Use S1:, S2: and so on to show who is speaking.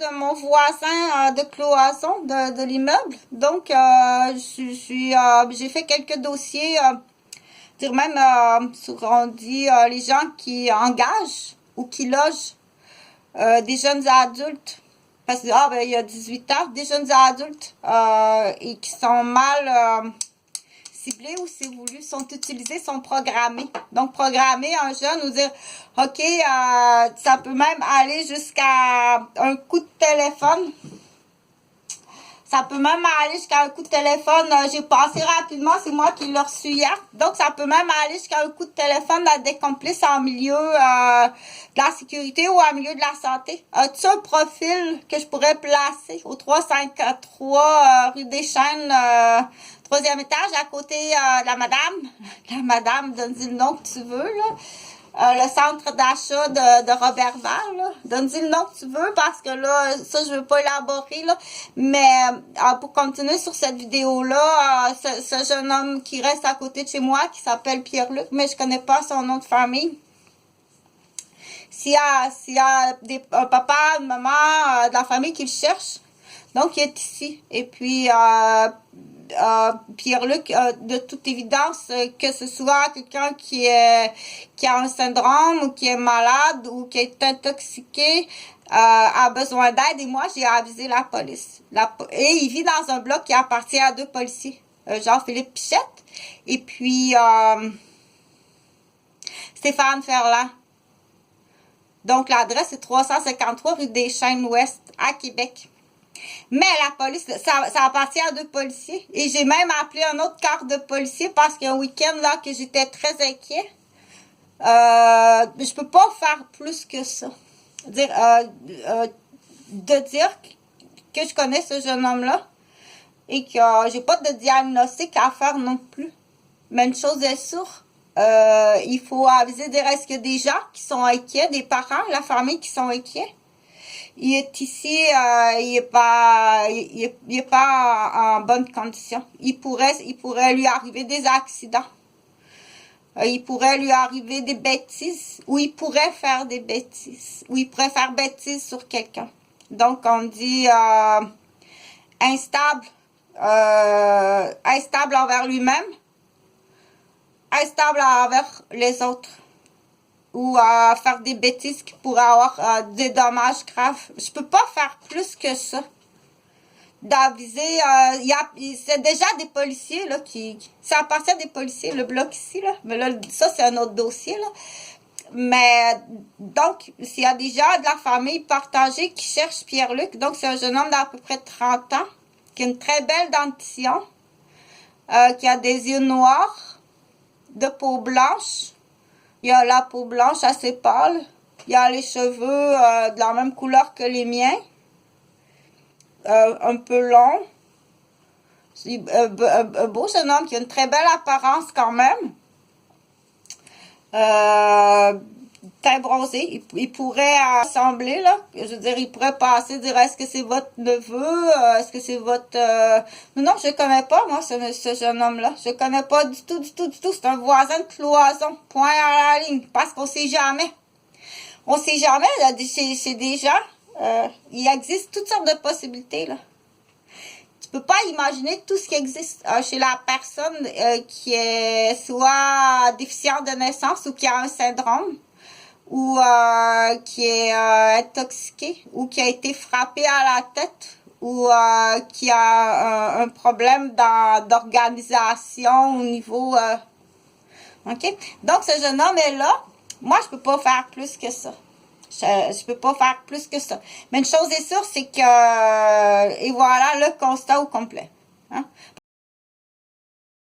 S1: de mon voisin de cloison de l'immeuble. Donc, j'ai fait quelques dossiers, dire même sur, on dit, les gens qui engagent ou qui logent des jeunes adultes. Parce que, ben, il y a 18 ans, des jeunes adultes et qui sont mal ciblés ou c'est voulu, sont utilisés, sont programmés. Donc, programmer un jeune ou dire, OK, ça peut même aller jusqu'à un coup de téléphone. Ça peut même aller jusqu'à un coup de téléphone. J'ai passé rapidement, c'est moi qui l'ai reçu hier. Donc, ça peut même aller jusqu'à un coup de téléphone à des complices en milieu de la sécurité ou en milieu de la santé. As-tu un profil que je pourrais placer au 353 rue des Chênes, troisième étage, à côté de la madame? La madame, donne-y le nom que tu veux, là. Le centre d'achat de Robertval, là. Donne-y le nom que tu veux parce que là, ça, je veux pas élaborer, là. Mais pour continuer sur cette vidéo-là, ce jeune homme qui reste à côté de chez moi, qui s'appelle Pierre-Luc, mais je connais pas son nom de famille. S'il y a un papa, une maman de la famille qui le cherche, donc il est ici. Et puis, Pierre-Luc, de toute évidence, que ce soit quelqu'un qui a un syndrome ou qui est malade ou qui est intoxiqué, a besoin d'aide. Et moi, j'ai avisé la police. Et il vit dans un bloc qui appartient à 2 policiers, Jean-Philippe Pichette et puis Stéphane Ferland. Donc, l'adresse est 353 rue des Chênes-Ouest à Québec. Mais la police, ça appartient à 2 policiers. Et j'ai même appelé un autre quart de policier parce qu'il y a un week-end là que j'étais très inquiet. Je peux pas faire plus que ça. De dire que je connais ce jeune homme-là et que j'ai pas de diagnostic à faire non plus. Mais une chose est sûre, il faut aviser est-ce qu'il y a des gens qui sont inquiets, des parents, la famille qui sont inquiets. Il est ici, il est pas en bonne condition. Il pourrait lui arriver des accidents. Il pourrait lui arriver des bêtises, ou il pourrait faire des bêtises, ou il pourrait faire bêtise sur quelqu'un. Donc, on dit instable envers lui-même, instable envers les autres, ou faire des bêtises qui pourraient avoir des dommages graves. Je peux pas faire plus que ça. D'aviser, c'est déjà des policiers, là, ça appartient à des policiers, le bloc ici, là. Mais là, ça, c'est un autre dossier, là. Mais, donc, s'il y a des gens de la famille partagée qui cherchent Pierre-Luc, donc c'est un jeune homme d'à peu près 30 ans, qui a une très belle dentition, qui a des yeux noirs, de peau blanche. Il a la peau blanche assez pâle. Il a les cheveux de la même couleur que les miens. Un peu long. C'est un beau jeune homme qui a une très belle apparence quand même. Teint bronzé. Il pourrait assembler, là. Je veux dire, il pourrait passer, dire est-ce que c'est votre neveu? Est-ce que c'est votre... Non, je connais pas, moi, ce jeune homme-là. Je connais pas du tout. C'est un voisin de cloison. Point à la ligne. Parce qu'on sait jamais. On sait jamais, là, chez des gens. Il existe toutes sortes de possibilités, là. Tu peux pas imaginer tout ce qui existe chez la personne qui est soit déficient de naissance ou qui a un syndrome ou qui est intoxiqué ou qui a été frappé à la tête ou qui a un problème d'organisation au niveau... OK? Donc, ce jeune homme est là. Moi, je peux pas faire plus que ça. Je peux pas faire plus que ça. Mais une chose est sûre, c'est que... et voilà le constat au complet. Hein?